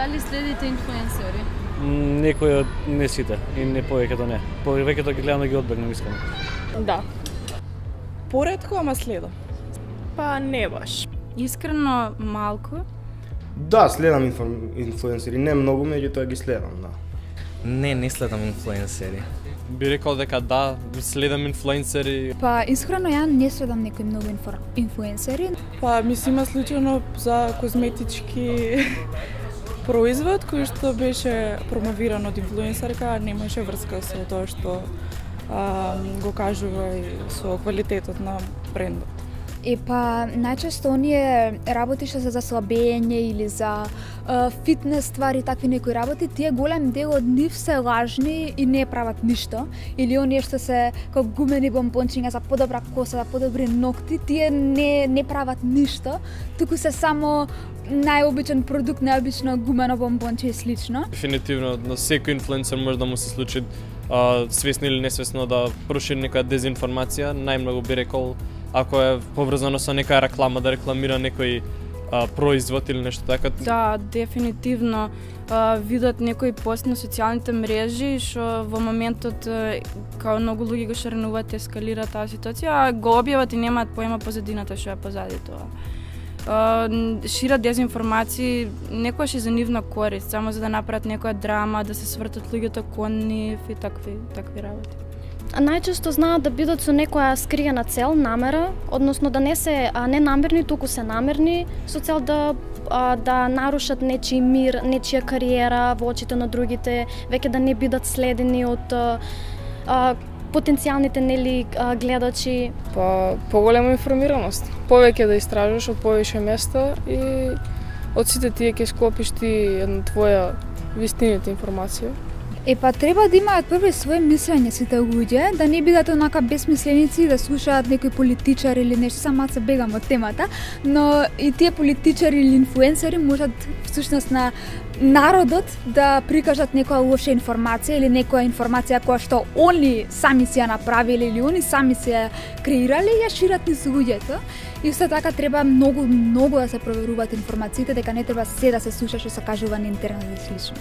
Дали следите инфлуенсери? Некои од не сите и не повеќето не. Повеќето ги гледам да ги одбегнам искрено. Да. Поретко, ама следам. Па не баш. Искрено малку. Да, следам инфлуенсери, не многу, меѓутоа ги следам, да. Не следам инфлуенсери. Би рекол дека да, следам инфлуенсери. Па искрено ја не следам некои многу инфлуенсери. Па мислима случајно за козметички производ кој што беше промовиран од инфлуенсерка, немаше врска со тоа што го кажува и со квалитетот на брендот. И па најчесто оние работи што се за слабење или за фитнес ствари, такви некои работи, тие голем дел од нив се лажни и не прават ништо. Или оние што се како гумени бомбончиња за подобра коса, за подобри ногти, тие не прават ништо, туку се само најобичен продукт, најобично гумено бомбонче и слично. Дефинитивно на секој инфлуенсер може да му се случи свесно или несвесно да прошири некоја дезинформација, најмногу би рекол ако е поврзано со некоја реклама, да рекламира некој производ или нешто така. Да, дефинитивно видат некој пост на социјалните мрежи што во моментот као многу луѓе го шаренуваат, ескалира таа ситуација, а го објават и немаат поема позадината што е позади тоа. Шират дезинформации некојаш и за нивна корист, само за да направат некоја драма, да се свртат луѓето кон нив и такви работи. Најчесто знаат да бидат со некоја скриена цел, намера, односно да не се ненамерни, туку се намерни, со цел да нарушат нечиј мир, нечија кариера во очите на другите, веќе да не бидат следени од потенцијалните гледачи. Па поголема информираност, повеќе да истражуваш од повеќе места и од сите тие ќе склопиш ти една твоја вистината информација. Па треба да имаат прво своje мислење сите луѓе, да не бидат онака безмисленици да слушаат некој политичар или нешто, само се бегам од темата, но и тие политичари или инфлуенсери можат всушност на народот да прикажат некоја лоша информација или некоја информација која што они сами си ја направиле или они сами си ја креирале и ја шират низ луѓето. И исто така треба многу да се проверуваат информациите, дека не треба се да се слуша што се кажува на интернет и слично.